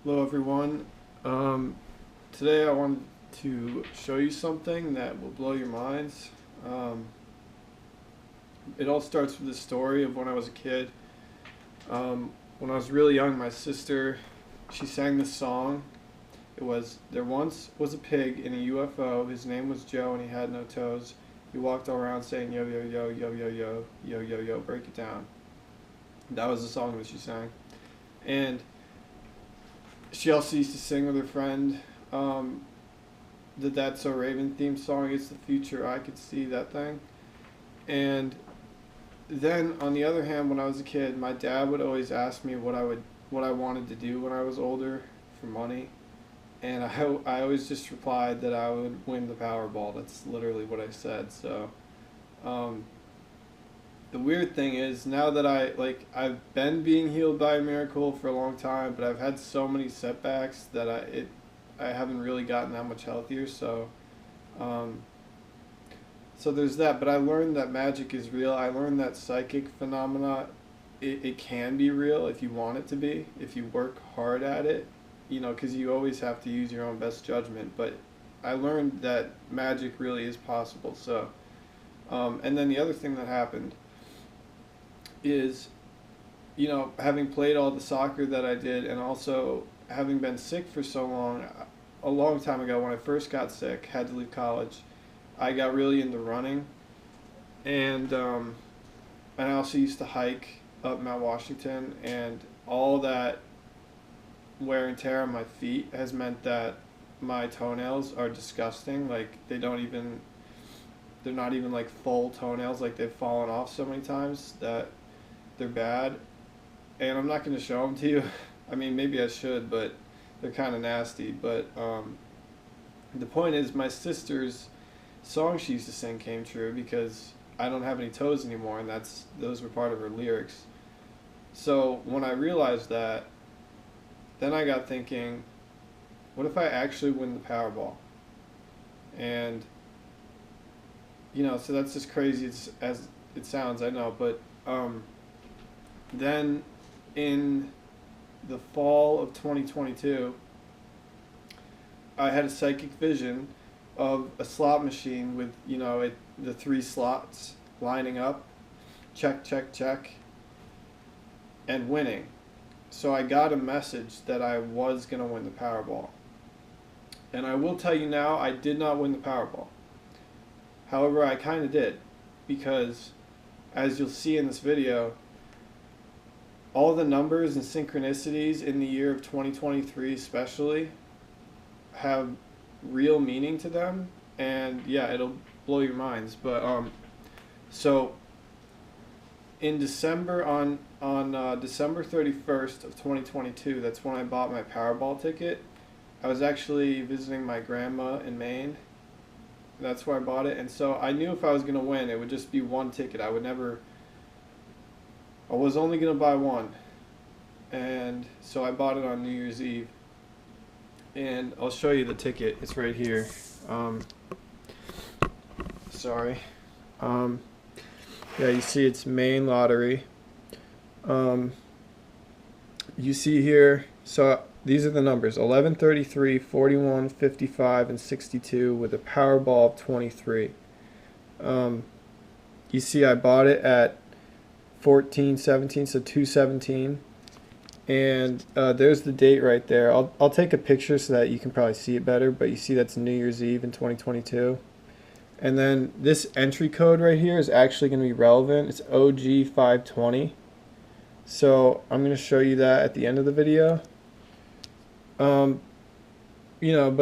Hello everyone. Today I wanted to show you something that will blow your minds. Um, it all starts with the story of when I was a kid. When I was really young, my sister, she sang this song. It was, "There once was a pig in a UFO. His name was Joe and he had no toes. He walked all around saying yo yo yo yo yo yo yo yo yo, break it down." That was the song that she sang. And she also used to sing with her friend um, the That's So Raven theme song. It's the future, I could see that thing. And then on the other hand, when I was a kid, my dad would always ask me what I wanted to do when I was older for money. And I always just replied that I would win the Powerball. That's literally what I said. So um, the weird thing is now that I've been being healed by a miracle for a long time, but I've had so many setbacks that I haven't really gotten that much healthier. Um, so there's that. But I learned that magic is real. I learned that psychic phenomena, it can be real if you want it to be, if you work hard at it. Because you always have to use your own best judgment. But I learned that magic really is possible. And then the other thing that happened is, having played all the soccer that I did and also having been sick for so long, a long time ago when I first got sick, had to leave college, I got really into running. And I also used to hike up Mount Washington, and all that wear and tear on my feet has meant that my toenails are disgusting. Like, they're not even like full toenails, like they've fallen off so many times that they're bad, and I'm not going to show them to you. I mean, maybe I should, but they're kind of nasty. But the point is, my sister's song she used to sing came true because I don't have any toes anymore, and those were part of her lyrics. So when I realized that, then I got thinking, what if I actually win the Powerball? And so that's as crazy as it sounds, I know, but then in the fall of 2022, I had a psychic vision of a slot machine with, the three slots lining up, check, check, check, and winning. So I got a message that I was going to win the Powerball. And I will tell you now, I did not win the Powerball. However, I kind of did, because as you'll see in this video, all the numbers and synchronicities in the year of 2023 especially have real meaning to them, and yeah, it'll blow your minds. But so in December, on December 31st of 2022, that's when I bought my Powerball ticket. I was actually visiting my grandma in Maine. That's where I bought it, and so I knew if I was going to win, it would just be one ticket. I was only going to buy one. And so I bought it on New Year's Eve. And I'll show you the ticket. It's right here. Sorry. Yeah, you see it's Maine Lottery. You see here, so these are the numbers: 11, 33, 41, 55, and 62 with a Powerball of 23. You see I bought it at 1417, so 217. And there's the date right there. I'll take a picture so that you can probably see it better, but you see that's New Year's Eve in 2022. And then this entry code right here is actually going to be relevant. It's OG520. So I'm going to show you that at the end of the video. But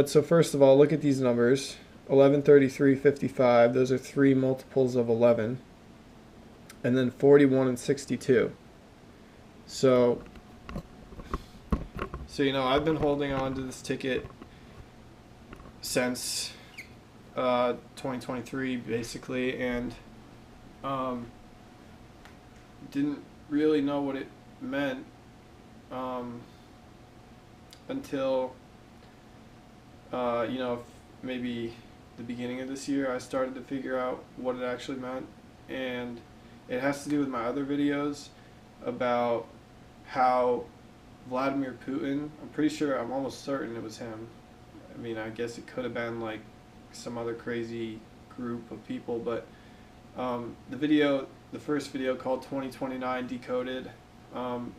so first of all, look at these numbers: 11, 33, 55. Those are three multiples of 11. And then 41 and 62. So I've been holding on to this ticket since 2023, basically, and didn't really know what it meant until maybe the beginning of this year I started to figure out what it actually meant. And it has to do with my other videos about how Vladimir Putin. I'm pretty sure, I'm almost certain it was him. I mean, I guess it could have been like some other crazy group of people, but the first video called 2029 Decoded, um,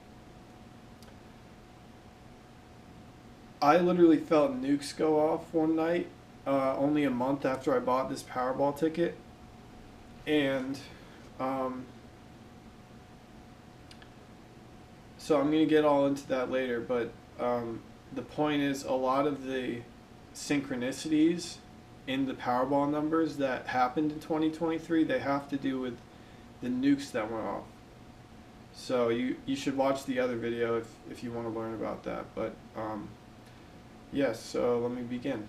I literally felt nukes go off one night, only a month after I bought this Powerball ticket, and um, so I'm gonna get all into that later. But the point is, a lot of the synchronicities in the Powerball numbers that happened in 2023, they have to do with the nukes that went off. So you should watch the other video if you want to learn about that. But yes, so let me begin.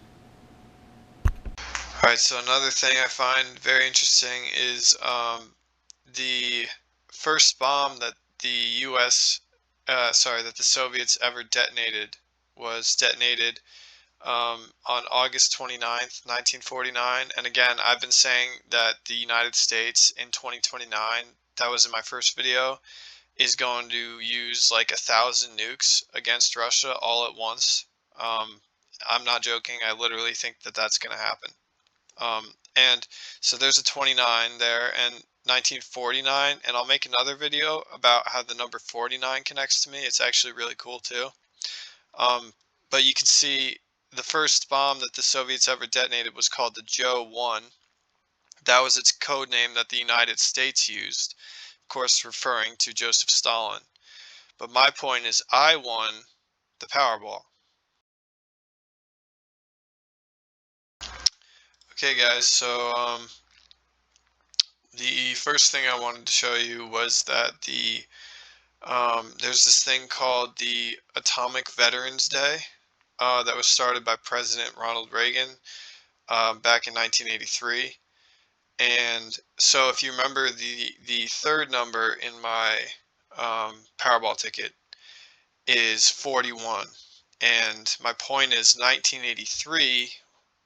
All right, so another thing I find very interesting is the first bomb that the U.S., that the Soviets ever detonated was detonated on August 29th, 1949. And again, I've been saying that the United States in 2029, that was in my first video, is going to use like 1,000 nukes against Russia all at once. Um, I'm not joking. I literally think that that's going to happen. And so there's a 29 there and 1949, and I'll make another video about how the number 49 connects to me. It's actually really cool too. Um, but you can see the first bomb that the Soviets ever detonated was called the Joe 1. That was its code name that the United States used, of course, referring to Joseph Stalin. But my point is, I won the Powerball. Okay, guys, so the first thing I wanted to show you was that there's this thing called the Atomic Veterans Day that was started by President Ronald Reagan back in 1983. And so if you remember the third number in my Powerball ticket is 41. And my point is 1983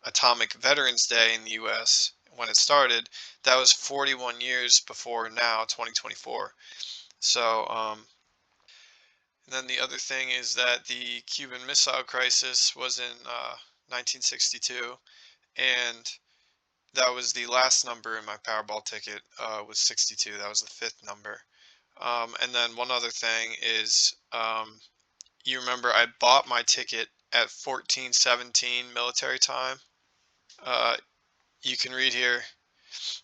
Atomic Veterans Day in the US, when it started, that was 41 years before now, 2024. So and then the other thing is that the Cuban Missile Crisis was in 1962, and that was the last number in my Powerball ticket, was 62. That was the fifth number. And then one other thing is, you remember I bought my ticket at 14:17 military time. Uh, you can read here,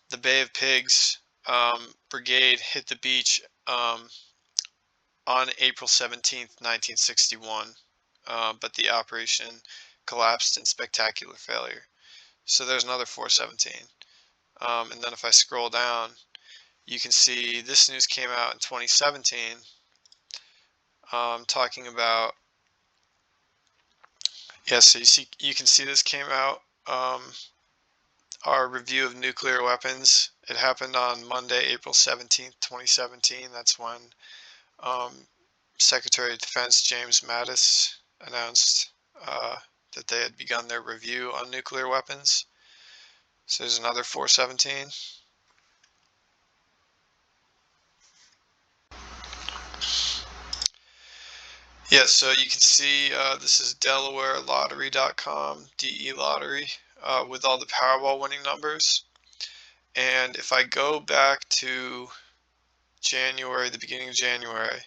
the Bay of Pigs brigade hit the beach on April 17th, 1961, but the operation collapsed in spectacular failure. So there's another 417. And then if I scroll down, you can see this news came out in 2017, talking about, yeah, so you can see this came out, our review of nuclear weapons. It happened on Monday, April 17th, 2017. That's when um, Secretary of Defense James Mattis announced uh, that they had begun their review on nuclear weapons. So there's another 417. Yeah, so you can see this is DelawareLottery.com, DE Lottery, with all the Powerball winning numbers. And if I go back to January, the beginning of January,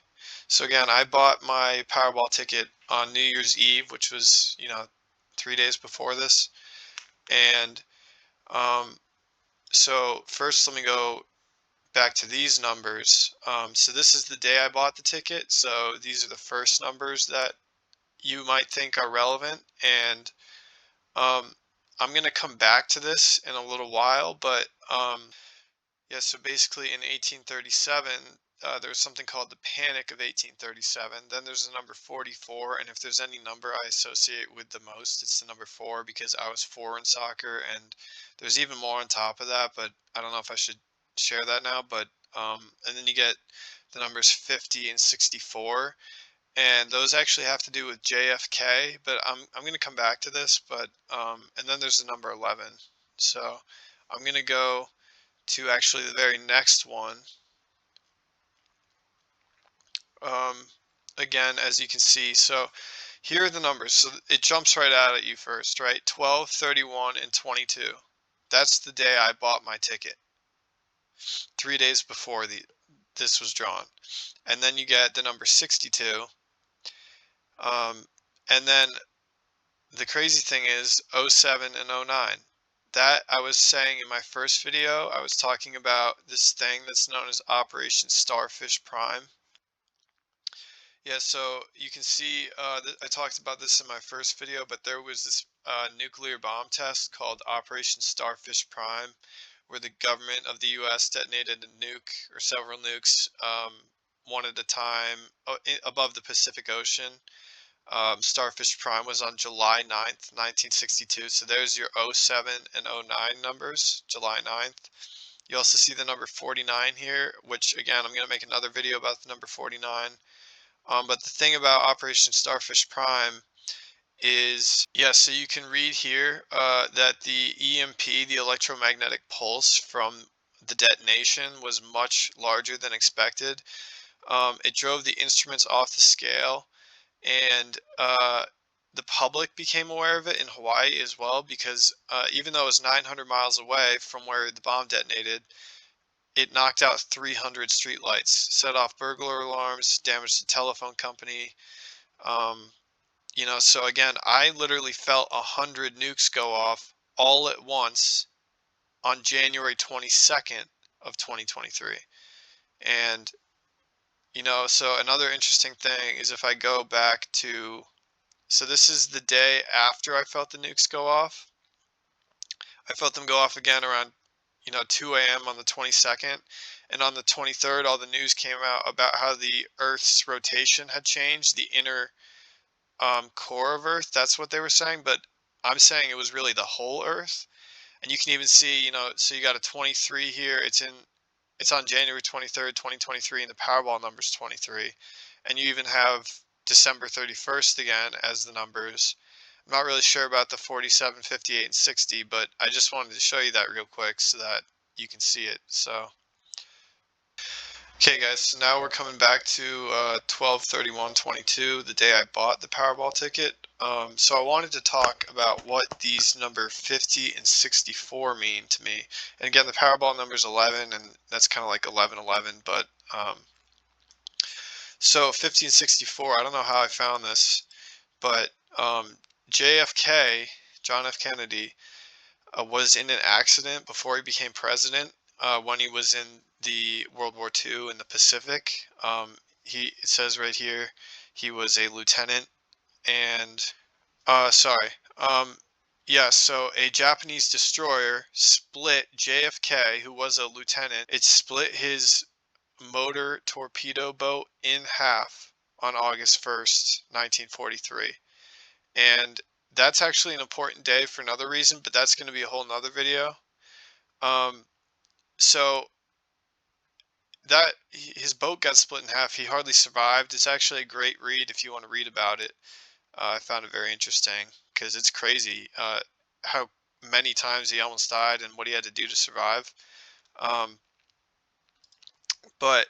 so again, I bought my Powerball ticket on New Year's Eve, which was, 3 days before this. And um, so first, let me go back to these numbers. So this is the day I bought the ticket. So these are the first numbers that you might think are relevant. And um, I'm going to come back to this in a little while. But yeah, so basically in 1837, there was something called the Panic of 1837. Then there's the number 44, and if there's any number I associate with the most, it's the number 4 because I was 4 in soccer, and there's even more on top of that, but I don't know if I should share that now. But and then you get the numbers 50 and 64, and those actually have to do with JFK, but I'm going to come back to this. But and then there's the number 11. So I'm going to go to actually the very next one. Um, again, as you can see. So here are the numbers. So it jumps right out at you first, right? 12, 31, and 22. That's the day I bought my ticket. 3 days before this was drawn. And then you get the number 62. And then the crazy thing is 07 and 09. That I was saying in my first video, I was talking about this thing that's known as Operation Starfish Prime. Yeah, so you can see, I talked about this in my first video, but there was this nuclear bomb test called Operation Starfish Prime, where the government of the US detonated a nuke or several nukes, one at a time, above the Pacific Ocean. Starfish Prime was on July 9th, 1962. So there's your 07 and 09 numbers, July 9th. You also see the number 49 here, which again, I'm going to make another video about the number 49. But the thing about Operation Starfish Prime is, yeah, so you can read here that the EMP, the electromagnetic pulse from the detonation, was much larger than expected. It drove the instruments off the scale, and the public became aware of it in Hawaii as well, because even though it was 900 miles away from where the bomb detonated, it knocked out 300 streetlights, set off burglar alarms, damaged the telephone company. Um, so again, I literally felt 100 nukes go off all at once on January 22nd of 2023. And, so another interesting thing is if I go back to, so this is the day after I felt the nukes go off. I felt them go off again around, 2 a.m. on the 22nd. And on the 23rd, all the news came out about how the Earth's rotation had changed, the inner core of Earth. That's what they were saying, but I'm saying it was really the whole Earth. And you can even see, so you got a 23 here. It's on January 23rd, 2023, and the Powerball number's 23. And you even have December 31st again as the numbers. I'm not really sure about the 47, 58, and 60, but I just wanted to show you that real quick so that you can see it. So, okay, guys, so now we're coming back to 12/31/22, the day I bought the Powerball ticket. So I wanted to talk about what these number 50 and 64 mean to me. And again, the Powerball number is 11, and that's kind of like 1111, but so 50 and 64, I don't know how I found this, but JFK, John F. Kennedy, was in an accident before he became president, when he was in the World War II in the Pacific. It says right here he was a lieutenant, and sorry, yeah, so a Japanese destroyer split JFK, who was a lieutenant. It split his motor torpedo boat in half on August 1st, 1943. And that's actually an important day for another reason, but that's going to be a whole nother video. So that his boat got split in half. He hardly survived. It's actually a great read if you want to read about it. I found it very interesting because it's crazy how many times he almost died and what he had to do to survive. But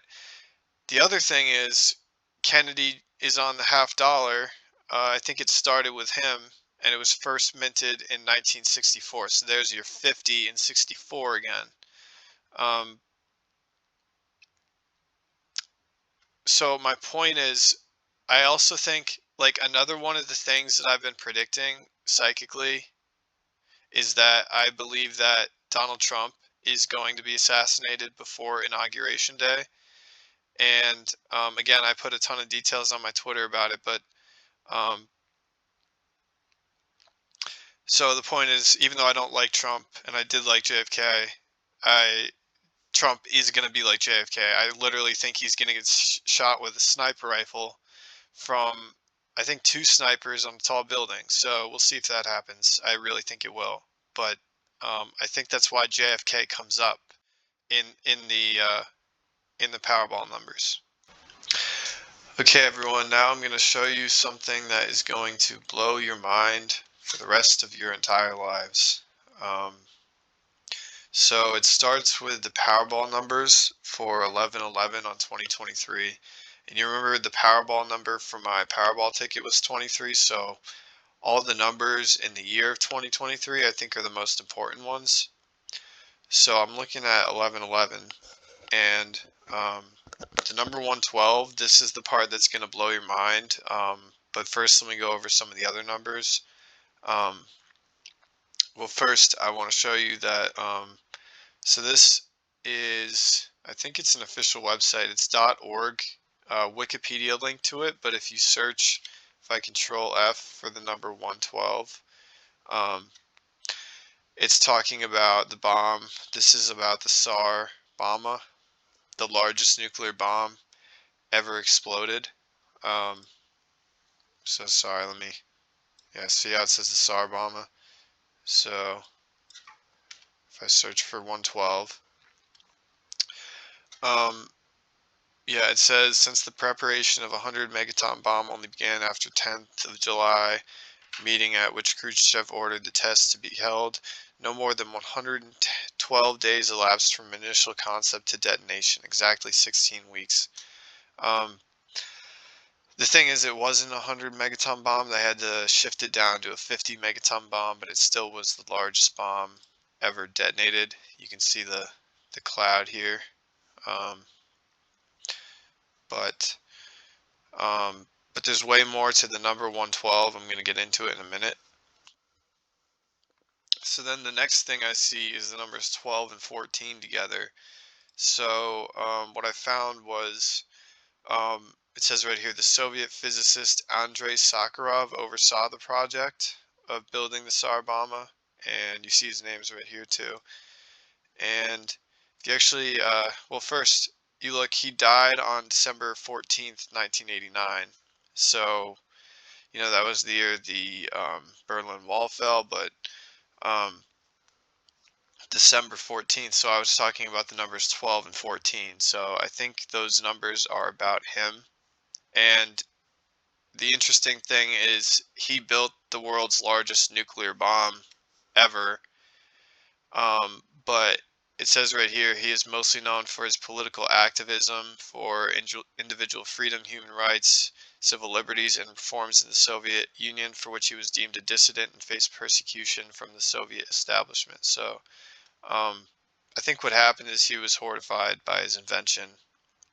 the other thing is Kennedy is on the half dollar. I think it started with him, and it was first minted in 1964. So there's your 50 and 64 again. So my point is, I also think like another one of the things that I've been predicting psychically is that I believe that Donald Trump is going to be assassinated before Inauguration Day. And again, I put a ton of details on my Twitter about it, but so the point is, even though I don't like Trump and I did like JFK, Trump is going to be like JFK. I literally think he's going to get shot with a sniper rifle from, I think, 2 snipers on a tall building. So we'll see if that happens. I really think it will. But I think that's why JFK comes up in the Powerball numbers. Okay, everyone, now I'm going to show you something that is going to blow your mind for the rest of your entire lives. So it starts with the Powerball numbers for 11/11 on 2023. And you remember the Powerball number for my Powerball ticket was 23, so all the numbers in the year of 2023 I think are the most important ones. So I'm looking at 1111, and the number 112, this is the part that's going to blow your mind. But first, let me go over some of the other numbers. Um, well, first, I want to show you that, so this is, I think it's an official website. It's .org, Wikipedia link to it, but if you search, if I control F for the number 112, um, it's talking about the bomb. This is about the Tsar Bomba, the largest nuclear bomb ever exploded. Um, so sorry, yeah, see how it says the Tsar Bomba? So if I search for 112, um, yeah, it says since the preparation of a 100 megaton bomb only began after 10th of July, meeting at which Khrushchev ordered the test to be held, no more than 112 days elapsed from initial concept to detonation, exactly 16 weeks. Um, The thing is, it wasn't a 100 megaton bomb. They had to shift it down to a 50 megaton bomb, but it still was the largest bomb ever detonated. You can see the cloud here. Um, but but there's way more to the number 112. I'm going to get into it in a minute. So then the next thing I see is the numbers 12 and 14 together. So what I found was, it says right here, the Soviet physicist Andrei Sakharov oversaw the project of building the Tsar Bomba, and you see his name's right here too. And if you actually, well, first you look, he died on December 14th, 1989. So, that was the year the Berlin Wall fell, but um, December 14th. So I was talking about the numbers 12 and 14. So I think those numbers are about him. And the interesting thing is he built the world's largest nuclear bomb ever. But it says right here he is mostly known for his political activism for individual freedom, human rights, civil liberties, and reforms in the Soviet Union, for which he was deemed a dissident and faced persecution from the Soviet establishment. So I think what happened is he was horrified by his invention,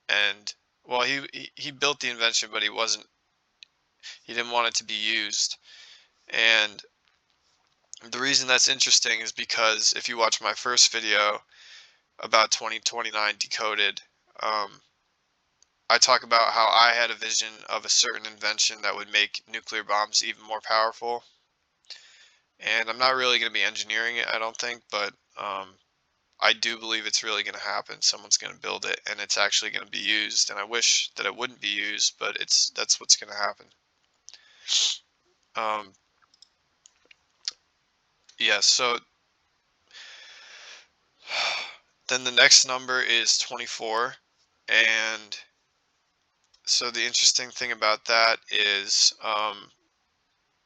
and well, he built the invention, but he didn't want it to be used. And the reason that's interesting is because if you watch my first video about 2029 Decoded, um, I talk about how I had a vision of a certain invention that would make nuclear bombs even more powerful. And I'm not really going to be engineering it, I don't think, but I do believe it's really going to happen. Someone's going to build it, and it's actually going to be used. And I wish that it wouldn't be used, but that's what's going to happen. Um, yeah. So then the next number is 24, and so the interesting thing about that is,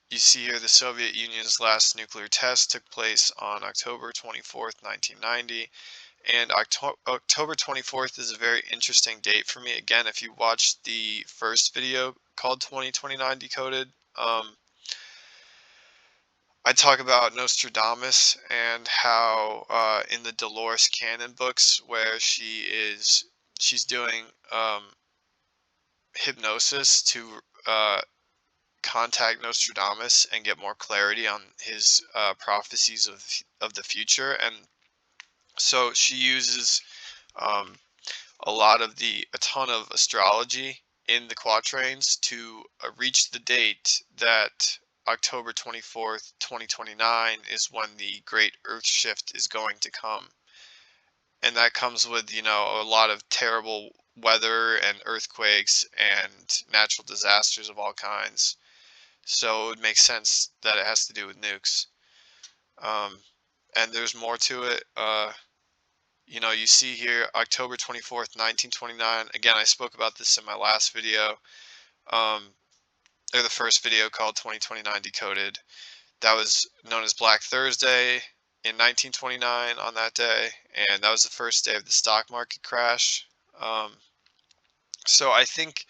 you see here the Soviet Union's last nuclear test took place on October 24th, 1990. And October 24th is a very interesting date for me. Again, if you watched the first video called 2029 Decoded, I talk about Nostradamus and how in the Dolores Cannon books, where she's doing hypnosis to contact Nostradamus and get more clarity on his prophecies of the future. And so she uses um, a ton of astrology in the quatrains to reach the date that October 24th, 2029 is when the great earth shift is going to come. And that comes with, a lot of terrible weather and earthquakes and natural disasters of all kinds. So it would make sense that it has to do with nukes. Um, and there's more to it. You see here October 24th, 1929. Again, I spoke about this in my last video, or the first video called 2029 Decoded. That was known as Black Thursday in 1929 on that day, and that was the first day of the stock market crash. Um, So I think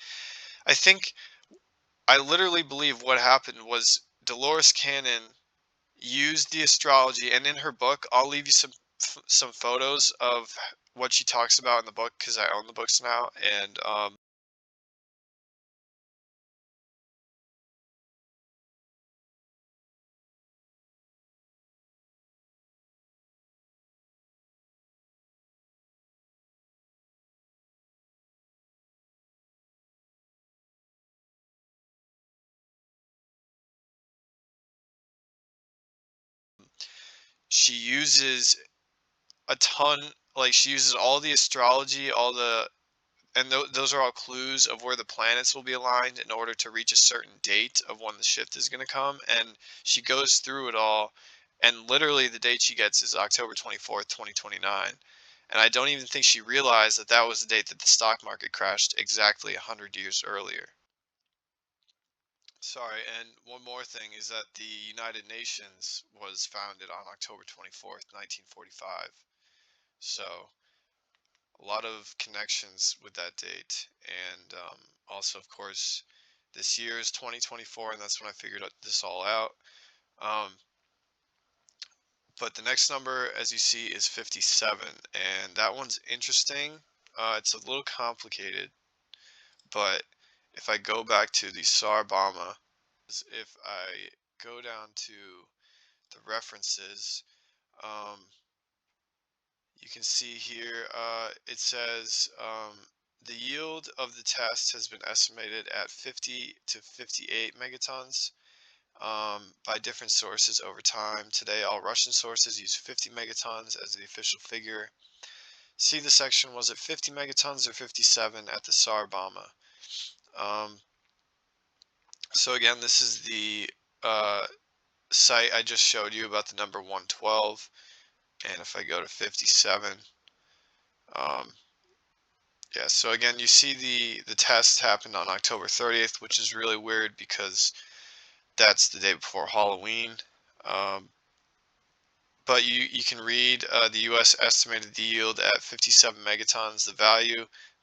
I literally believe what happened was Dolores Cannon used the astrology, and in her book, I'll leave you some photos of what she talks about in the book because I own the books now, and she uses a ton, like she uses all the astrology, all the and those are all clues of where the planets will be aligned in order to reach a certain date of when the shift is going to come. And she goes through it all. And literally, the date she gets is October 24th, 2029. And I don't even think she realized that that was the date that the stock market crashed exactly 100 years earlier. Sorry, and one more thing is that the United Nations was founded on October 24th, 1945. So a lot of connections with that date. And also, of course, this year is 2024, and that's when I figured this all out. Um, but the next number, as you see, is 57, and that one's interesting. It's a little complicated, but if I go back to the Sarbama, if I go down to the references, um, you can see here, it says the yield of the test has been estimated at 50 to 58 megatons by different sources over time. Today, all Russian sources use 50 megatons as the official figure. See the section, was it 50 megatons or 57 at the Sarbama? Um, so again, this is the uh, site I just showed you about the number 112. And if I go to 57, um, yeah, so again, you see the test happened on October 30th, which is really weird because that's the day before Halloween. Um, but you can read the U.S. estimated the yield at 57 megatons.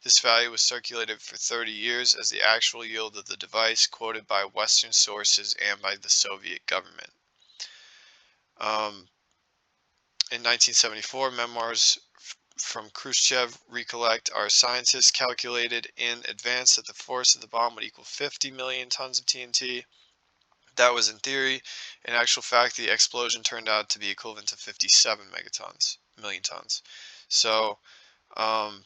This value was circulated for 30 years as the actual yield of the device, quoted by Western sources and by the Soviet government. In 1974, memoirs from Khrushchev recollect our scientists calculated in advance that the force of the bomb would equal 50 million tons of TNT. That was in theory. In actual fact, the explosion turned out to be equivalent to 57 million tons. So um,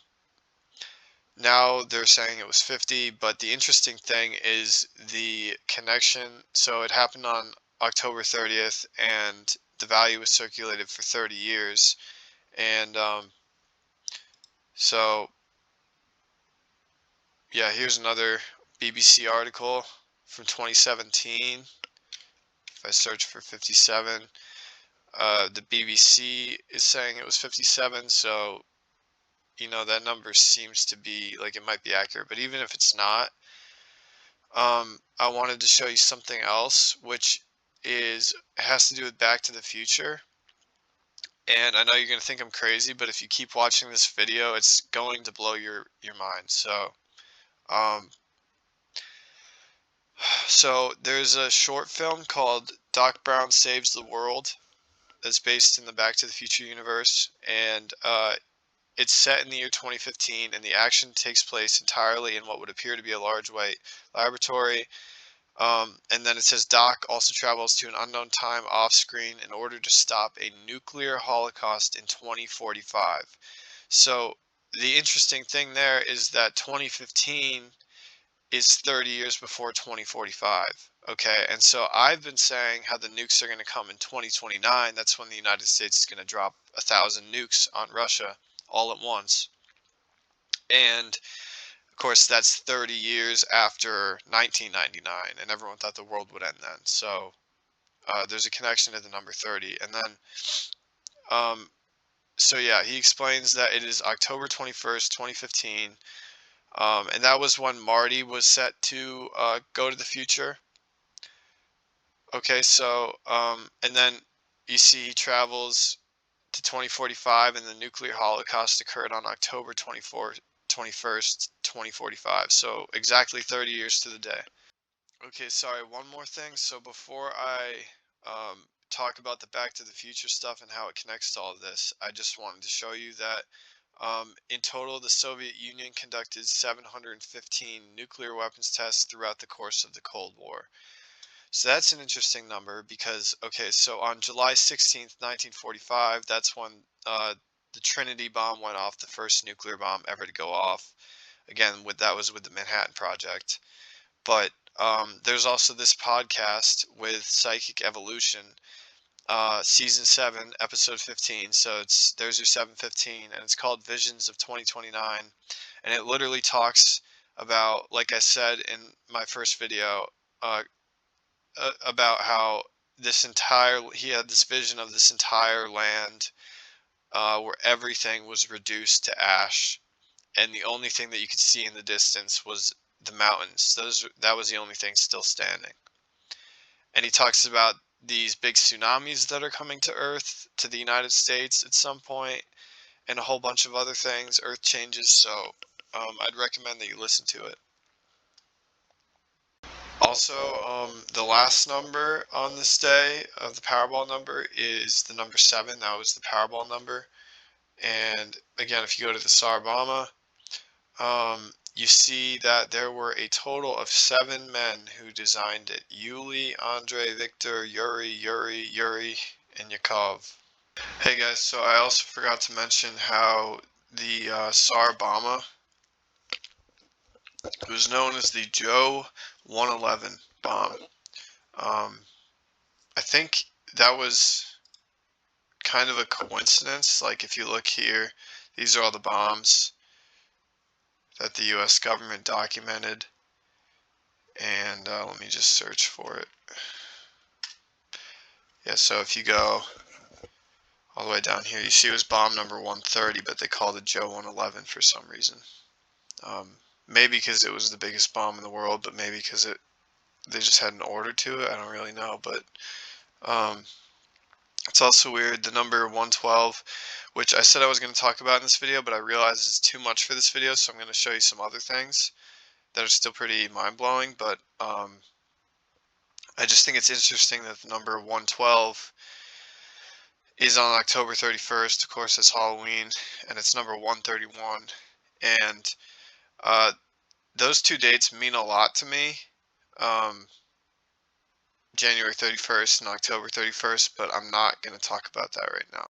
now they're saying it was 50, but the interesting thing is the connection. So it happened on October 30th, and the value was circulated for 30 years. And so yeah, here's another BBC article from 2017. If I search for 57, the BBC is saying it was 57, so that number seems to be like it might be accurate. But even if it's not, I wanted to show you something else, which has to do with Back to the Future. And I know you're gonna think I'm crazy, but if you keep watching this video, it's going to blow your mind. Um, So there's a short film called Doc Brown Saves the World that's based in the Back to the Future universe, and it's set in the year 2015, and the action takes place entirely in what would appear to be a large white laboratory. And then it says Doc also travels to an unknown time off screen in order to stop a nuclear holocaust in 2045. So the interesting thing there is that 2015 is 30 years before 2045. Okay, and so I've been saying how the nukes are going to come in 2029. That's when the United States is going to drop 1,000 nukes on Russia all at once. And of course, that's 30 years after 1999, and everyone thought the world would end then. So there's a connection to the number 30. And then, um, so yeah, he explains that it is October 21st, 2015. And that was when Marty was set to go to the future. Okay, so and then you see he travels to 2045, and the nuclear holocaust occurred on October 24th, 21st, 2045. So exactly 30 years to the day. Okay, sorry, one more thing. So before I talk about the Back to the Future stuff and how it connects to all of this, I just wanted to show you that in total, the Soviet Union conducted 715 nuclear weapons tests throughout the course of the Cold War. So that's an interesting number because, okay, so on July 16th, 1945, that's when the Trinity bomb went off, the first nuclear bomb ever to go off. Again, that was with the Manhattan Project. But there's also this podcast with Psychic Evolution, season 7, episode 15. So there's your 715, and it's called Visions of 2029, and it literally talks about, like I said in my first video, about how he had this vision of this entire land where everything was reduced to ash, and the only thing that you could see in the distance was the mountains. That was the only thing still standing. And he talks about these big tsunamis that are coming to Earth, to the United States at some point, and a whole bunch of other things, Earth changes. So I'd recommend that you listen to it. Also, the last number on this day of the Powerball number is the number 7. That was the Powerball number. And again, if you go to the Sarbama, you see that there were a total of 7 men who designed it. Yuli, Andrei, Victor, Yuri, and Yakov. Hey guys, so I also forgot to mention how the Sarbama was known as the Joe 111 bomb. I think that was kind of a coincidence. Like if you look here, these are all the bombs that the US government documented. And let me just search for it. Yeah, so if you go all the way down here, you see it was bomb number 130, but they called it Joe 111 for some reason. Maybe because it was the biggest bomb in the world, but maybe because they just had an order to it. I don't really know, but it's also weird, the number 112, which I said I was going to talk about in this video, but I realized it's too much for this video, so I'm going to show you some other things that are still pretty mind-blowing, but I just think it's interesting that the number 112 is on October 31st. Of course, it's Halloween, and it's number 131, and those two dates mean a lot to me. January 31st and October 31st, but I'm not going to talk about that right now.